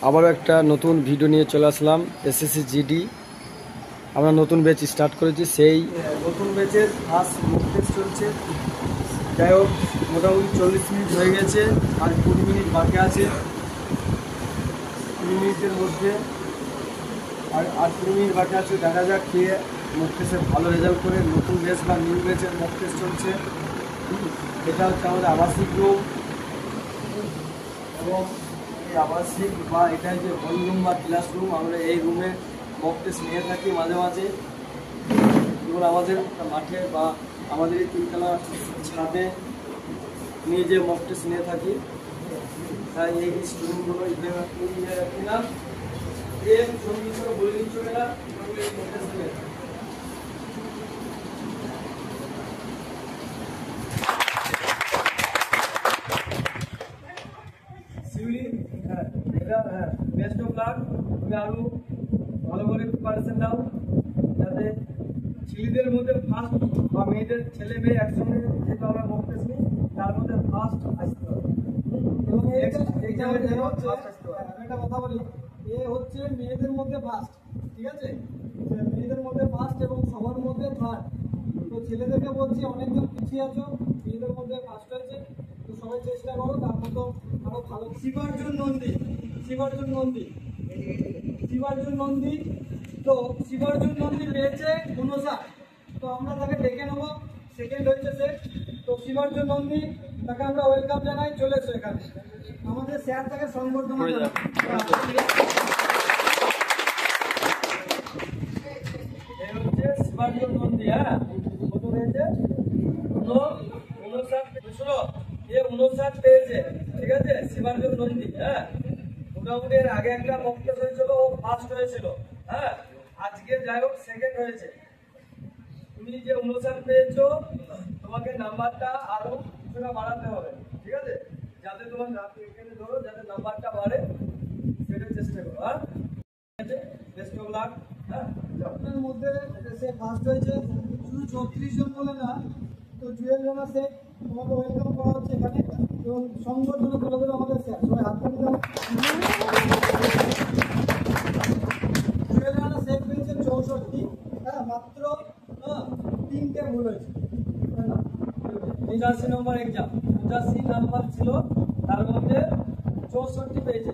আবারও একটা নতুন ভিডিও নিয়ে চলে আসলাম। এসএসসি জিডি আমরা নতুন ব্যাচ স্টার্ট করেছি, সেই নতুন ব্যাচের ফার্স্ট মক টেস্ট চলছে। যাই হোক, মোটামুটি 40 মিনিট হয়ে গেছে, আর 20 মিনিট বাকি আছে। 20 মিনিটের মধ্যে আর 20 মিনিট বাকি আছে। দেখা যাক কে মক টেস্টে ভালো রেজাল্ট করে। নতুন ব্যাচ বা নিউ ব্যাচের মক টেস্ট চলছে। এটা হচ্ছে আমাদের আবাসিক রুম, এবং এই আবাসিক বা এটা যে হল রুম বা ক্লাসরুম, আমরা এই রুমে মক টেস্ট নিয়ে থাকি মাঝে মাঝে। এবং আমাদের মাঠে বা আমাদের এই তিনতলা ছাদে নিয়ে যে মক টেস্ট নিয়ে থাকি, তাই এই স্টুডেন্টগুলো না সঙ্গীত করে বলে দিচ্ছ না এই মক টেস্ট নিয়ে। বেস্ট অফ লাক, তুমি আরো ভালো করে প্রিপারেশন নাও, যাতে ছেলেদের মধ্যে ফার্স্ট বা মেয়েদের ছেলে মেয়ে একসঙ্গে যেহেতু আমরা মক টেস্ট নিই, তার মধ্যে ফার্স্ট আসতে হবে। এবং একটা কথা বলি, এ হচ্ছে মেয়েদের মধ্যে ফার্স্ট, ঠিক আছে? মেয়েদের মধ্যে ফার্স্ট এবং সবার মধ্যে থার্ড। তো ছেলেদেরকে বলছি, অনেকজন পিছিয়ে আছো, মেয়েদের মধ্যে ফার্স্ট হয়েছে, তো সবাই চেষ্টা করো তার মতো আরো ভালো। শিবার্জুন নন্দী তো শিবার্জুন নন্দী পেয়েছে 59। তো আমরা তাকে ডেকে নেবো, সেকেন্ড হয়েছে সে। তো শিবার্জুন নন্দী, তাকে আমরা ওয়েলকাম জানাই, চলে এসো এখানে। আমাদের স্যার তাকে সংবর্ধনা জানাই। এই হচ্ছে শিবার্জুন নন্দী। হ্যাঁ, কত হয়েছে? 59 পেয়েছে, ঠিক আছে শিবার্জুন নন্দী। হ্যাঁ, মোটামুটি এর আগে একটা মক টেস্ট হয়েছিল, ও ফার্স্ট হয়েছিল। হ্যাঁ, আজকে যাই হোক সেকেন্ড হয়েছে। তুমি যে 59 পেয়েছো, তোমাকে নাম্বারটা আরো কিছুটা বাড়াতে হবে, ঠিক আছে? যাতে তোমার এখানে ধরো, যাতে নাম্বারটা বাড়ে সেটা চেষ্টা করো। হ্যাঁ, বেস্ট অফ লাক। হ্যাঁ, আপনার মধ্যে সে ফার্স্ট হয়েছে, শুধু 34 জন বলে না, তো জুয়েল রানা শেখ, তোমাকে ওয়েলকাম করা হচ্ছে এখানে। এবং সংবর্ধনা তুলে দেবে আমাদের স্যার, সবাই হাত করে দাও। জুয়েল রানা শেখ পেয়েছে 64। হ্যাঁ, মাত্র 3টে ভুল হয়েছে। 85 নম্বর এক্সাম, 85 নাম্বার ছিল, তার মধ্যে 64 পেয়েছে।